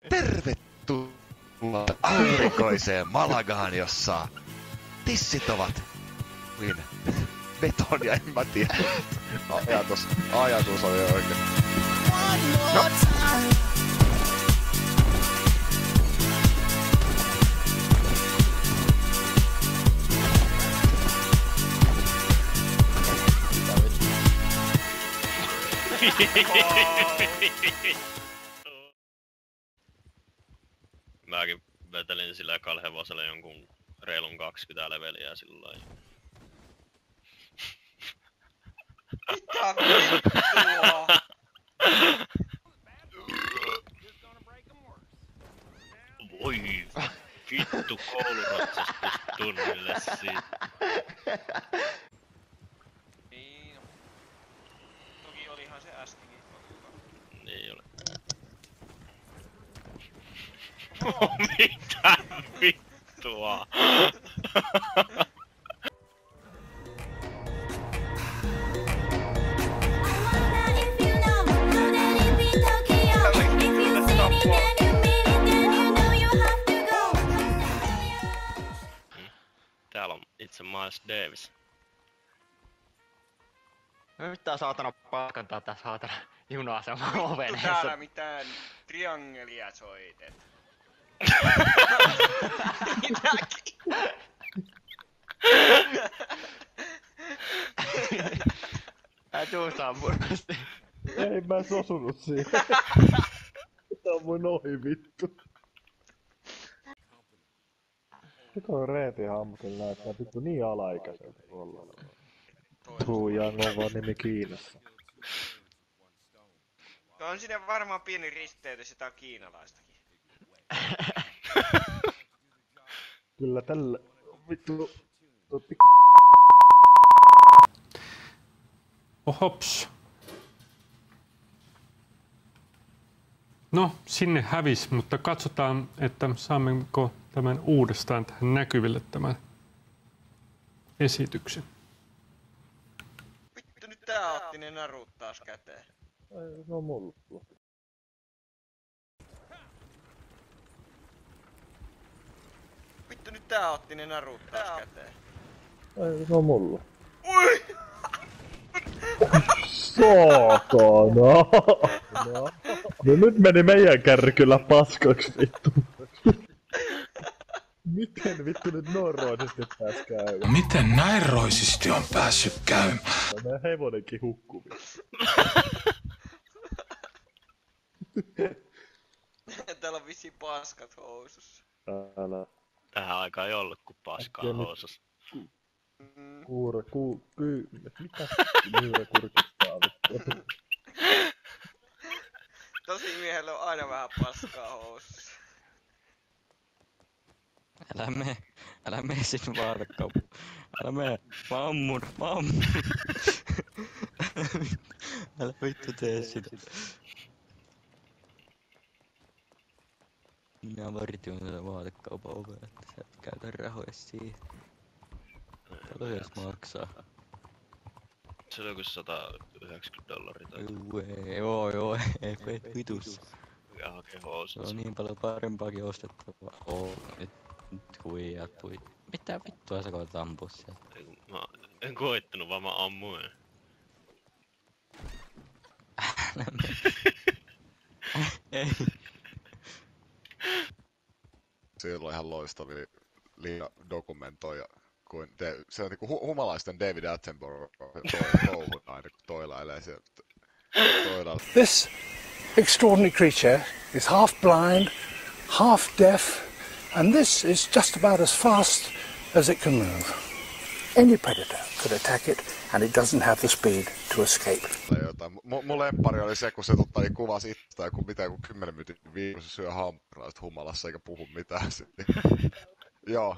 Tervetuloa aurinkoiseen Malagaan, jossa tissit ovat kuin betonia, en mä tiedä. Ajatus oli oikein. No. Mäkin vetelin sillä kalhevosella jonkun reilun 20 leveliä silloin. Mitä vittua? Voi vittu kouluratsastus-tunnille siitä. Niin. Toki olihan se äskenkin totta. Niin oli. Mitä vittua? Täällä on itse Miles Davis. Nyt tää saatana paikantaa tää saatana juna-aseman oven. Täällä mitään triangelia soitet. Mitäkin? Tää tuusaa murkasti. Ei mä ees osunut siihen. Tää on mun ohi vittu. Mitä on reepihammu kyllä näyttää vittu niin alaikäiseltä tuolla. True Young on vaan nimi Kiinassa. On siinä varmaan pieni risteytys jotain kiinalaistakin. Kyllä tällä vittu Ohops. No, sinne hävis, mutta katsotaan, että saammeko tämän uudestaan tähän näkyville tämän esityksen. Vittu nyt tää otti ne narut taas käteen. Ei, se on mulla. Vittu nyt tää otti ne narut taas käteen. Ei, se on mulla. Ui! Saatana! No nyt meni meidän kärrykyllä paskaksi vittu. Miten vittu nyt noin roisesti pääs käymään? Miten näin roisisti on päässyt käymään? Meidän hevonenkin hukkuu. Täällä on vissiin paskat housussa. Älä. Tähän aikaan ei ollut kuin paskaa housus. Mitä? Myyrä kurkittaa vittu. Tosi miehellä on aina vähän paskaa housussa. Älä mene sinne vaatekauppaan. Älä mene, mä ammun. Älä vittu tee sitä. Minä vartioin tätä vaatekaupan ovea, että sä et käytä rahoja siihen. Paljon jos maksaa. Se oli joku $190 tai Joo, ei vitussa. mikä hakee housut. Se on niin paljon parempaakin ostettavaa. Nyt huijat. Mitä vittua sä koet ampua sieltä? Mä en koittanut, vaan mä ammuin. Ei. Siellä on ihan loistavia dokumentoja. Se on niinku humalaisten David Attenborough touhun aina, kun toilailee sieltä. This extraordinary creature is half blind, half deaf, and this is just about as fast as it can move. Any predator could attack it, and it doesn't have the speed to escape. Mun lemppari oli se, kun se kuvasi itseään, kun mitään kuin 10 minuutin viikossa syö hampurilaista humalassa eikä puhu mitään. Joo.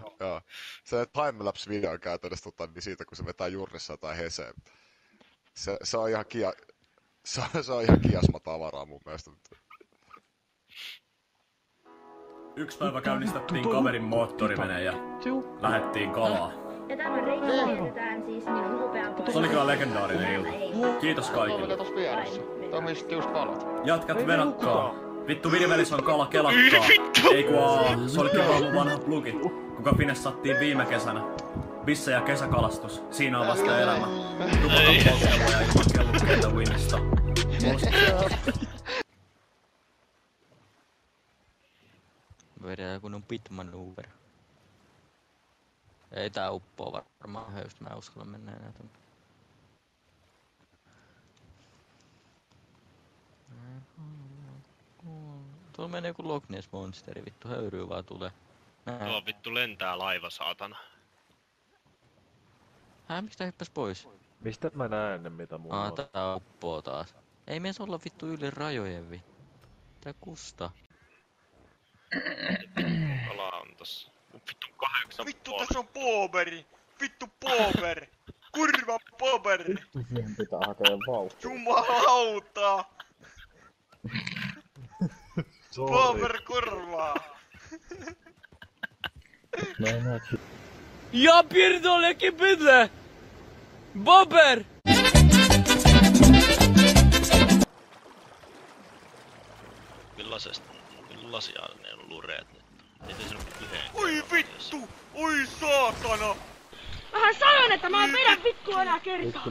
Se timelapse-video on käytännössä niin siitä, kun se vetää jurrissa tai heseen. Se on ihan se on ihan kiasmatavaraa mun mielestä. Yksi päivä käynnistettiin kaverin moottorivene ja lähettiin kalaa. Ja tämän reikä lähetetään siis minun upean. Se oli kyllä legendaarinen ilta. Kiitos kaikille. Tossa vieressä. Toimii just valot. Jätkät venakkaa. Vittu Virvelis on kala kelakkaa. Ei kun se olikin vaan mun vanha plugi. Kuka finessattiin viime kesänä. Bisse ja kesäkalastus. Siinä on vasta elämä. Tupakan polttelua ja ilman kellukkeita Winista. Vedetään kun on pitmaneuver. Ei tää uppoo varmaan höystä, mä en uskalla mennä enää tonne. Tuolla menee joku Loch Ness monsteri, vittu höyryy vaan tulee. Tuo vittu lentää laiva, saatana. Miksi tää hyppäs pois? Mistä mä näen ne mitä mulla on? Tää uppoo taas. Ei mies olla vittu yli rajojen vittu. Tää kusta. Kala on tossa. Vittu 8. Vittu tässä on pooberi! Vittu poober! Kurva pooberi! Siihen pitää hakea vauhtia. Jumalauta! Poober kurvaa! Ja pierdolę jakie bydle! Bober! Millaisia ne on lureet nyt? Ei se sanonut yhden. Oi vittu! Oi saatana! Mähän sanoin, että mä vedän vittu enää kertaa.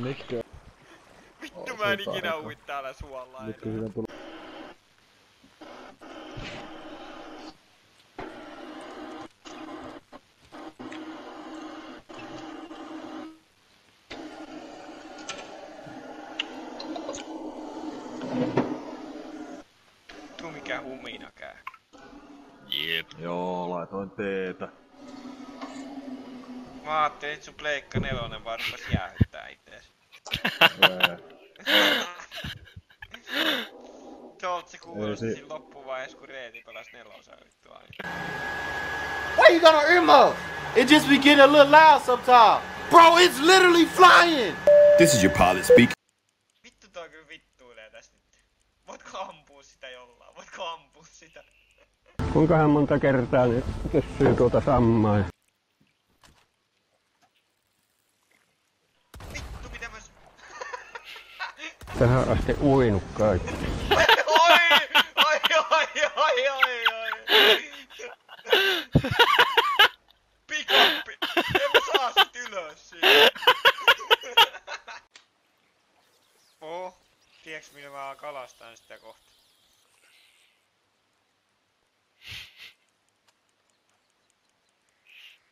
Vittu mä en ikinä ui täällä suolla enää. Tuu mikä humina käy. Jep. Joo, laitoin teetä. Mä ajattelin, että sun Pleikka 4 vaan rupes jäähyttää ittees. Tuolta se kuulosti siinä loppuvaiheessa, kun Reeti pelas 4 vittua. Why you got an earmuff? It just be getting a little loud sometimes. Bro, it's literally flying! This is your pilot speak. Vittu toi kyllä vittuilee tästä nyt. Voitko ampua sitä jollain? Voitko ampua sitä? Kuinkahan monta kertaa ne kysyy tuota sammaa? Vittu mitä mä... Tähän asti uinut kaikki. Oi! Pikappi! En mä saa sit ylös siitä. Tiedätkö millä mä kalastan sitä kohta?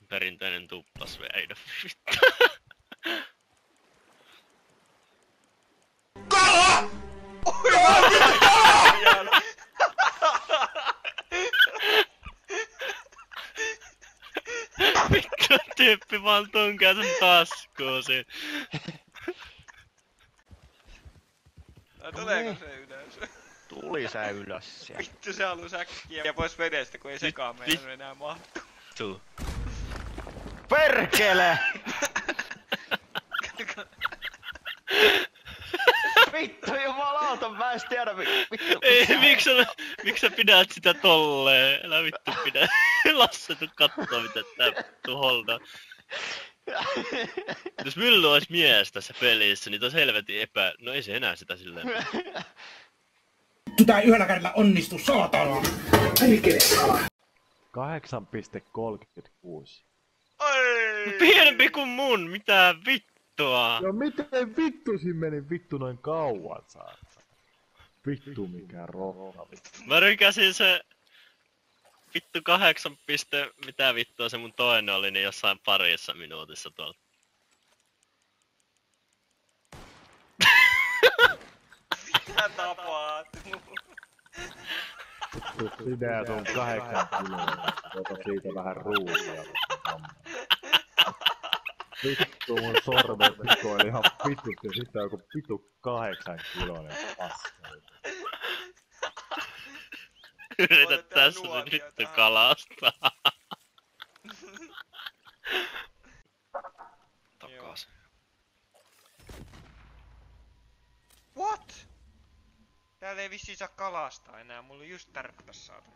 Perinteinen tuppasveidö. Kala! Oi mä vittu! Vittu tyyppi vaan tunkää sen taskuun siinä. Tuleeko se ylös? Tuli sä ylös sieltä. Vittu se haluu säkkiä ja pois vedestä kun ei sekaan meidän enää mahtu. Tuu. Perkele! Vittu jumalauta, mä en tiedä vittu. Ei, miksi sä pidät sitä tolleen? Älä vittu pidä. Lasse, tuu kattoo mitä tää vittu holdaa. Jos Mylly ois mies tässä pelissä, niin tos helvetin No ei se enää sitä silleen. Vittu tää yhdellä kädellä onnistu, saatana! Perkele! 8,36. Pienempi kuin mun, mitä vittua? No miten vittu siinä meni vittu noin kauan saat? Vittu mikä rohna vittu. Mä rykäsin se vittu 8 mitä vittua se mun toinen oli, niin jossain parissa minuutissa tuolla. Mitä tapahtuu? Sinä tuon 8 kiloa, ota siitä vähän ruusia. Vittu mun sormet hikoili ihan vitusti ja sitten joku vitu 8 kiloinen paska. Yritä tässä nyt vittu kalastaa. Takas. What? Täällä ei vissiin saa kalastaa enää, mulla just tarkoitas saatana.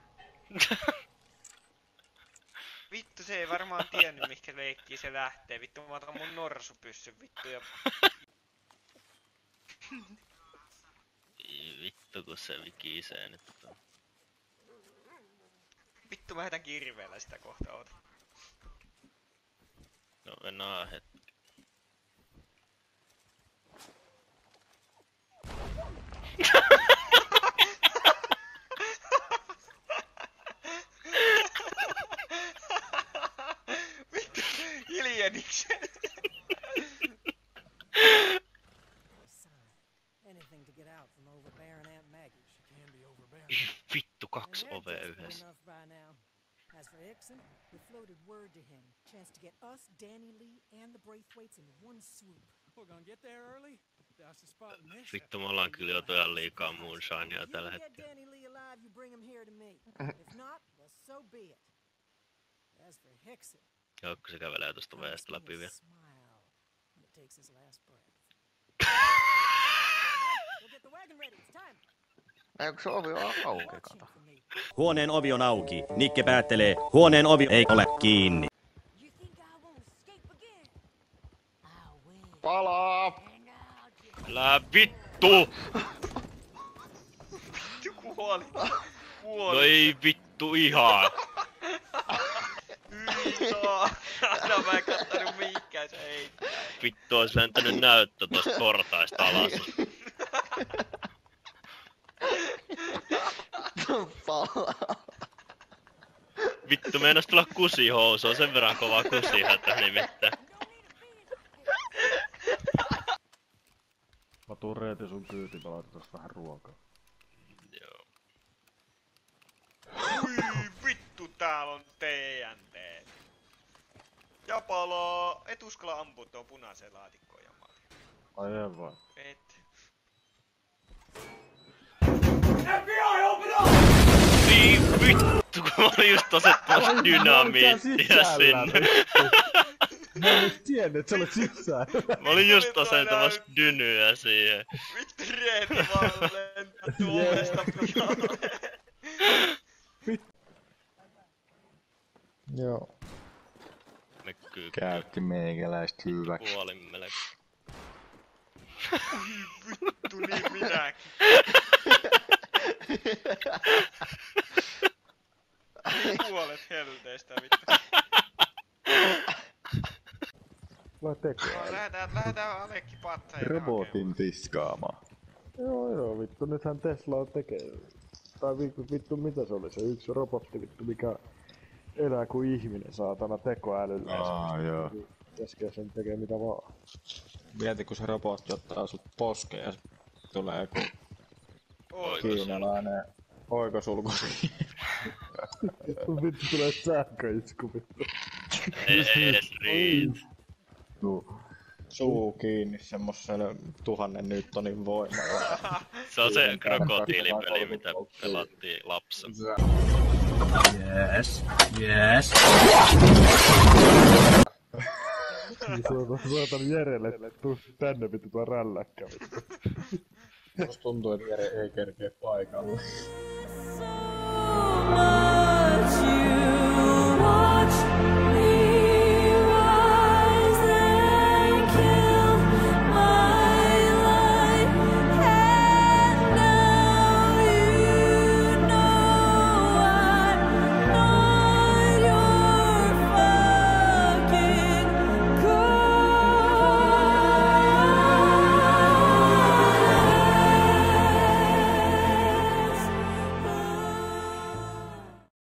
Vittu se ei varmaan tiennyt mihinkä leikkiin se lähtee, vittu mä otan mun norsupyssyn vittu ja... Vittu kun se vikisee nyt. Vittu mä heitän kirveellä sitä kohta, oota. No mennään hetki. Vittu, hiljeniksen. Vittu, 2 ovea yhdessä. As for Hickson, we floated word to him. Chance to get us, Danny Lee, and the Braithwaites in one swoop. We're gonna get there early. That's the spot in this. Vittu, me ollaan kyllä jotu ihan liikaa moonshinea tällä hetkellä. Danny Lee alive, you bring him here to me. If not, well, so be it. As for Hickson, Joukko se kävelee tosta veestä läpi vielä. it takes his last breath. We'll get the wagon ready. It's time. Eikö se ovi ole auki, kato? Huoneen ovi on auki. Nikke päättelee, huoneen ovi ei ole kiinni. Palaa! Älä vittu! Vittu kuoli. No ei vittu ihan. No mä en kattanut mihinkään se ei. Vittu ois lentänyt näyttö tosta portaista alas. Vittu meinas tulla kusihousu, on sen verran kovaa kusihätä nimittäin. Mä tuun Reeti sun kyytiin, mä laitan tossa vähän ruokaa. Joo. Ui vittu, täällä on TNT. Ja palaa. Et uskalla ampua tuon punaiseen laatikkoon ja maa. Ai en vai. Et. FBI, open up! Niin vittu, kun mä olin just asettamassa dynamiittia sinne. Mä en edes tiennyt, että sä olet sisään. Mä olin just asentamassa dynyä siihen. Vittu Reeti vaan lentää tuolesta pihalle. Joo. Näkyy. Käytti meikäläistä hyväksi. Kuolin melkein. Vittu niin minäkin. Puolet helteestä vittu. Vai tekoäly? Lähetään Alekki patsaita Robotin tiskaamaan. Joo, vittu nythän Tesla tekee. Tai vittu mitä se oli se yksi robotti vittu mikä elää kuin ihminen saatana tekoälyllä. Joo. Keskee sen tekee mitä vaan. Mieti kun se robotti ottaa sut poskeen ja tulee joku kiinalainen oikosulku. Vittu tulee sähköisku vittu. Ei edes riitä. Suu kiinni semmoselle 1000 newtonin voimalla. Se on se krokotiilipeli, mitä pelattiin lapsena. Yes, yes. Soitan Jerelle, tuu tänne vittu tuo rälläkkä vittu. Musta tuntuu, että Jere ei kerkeä paikalle.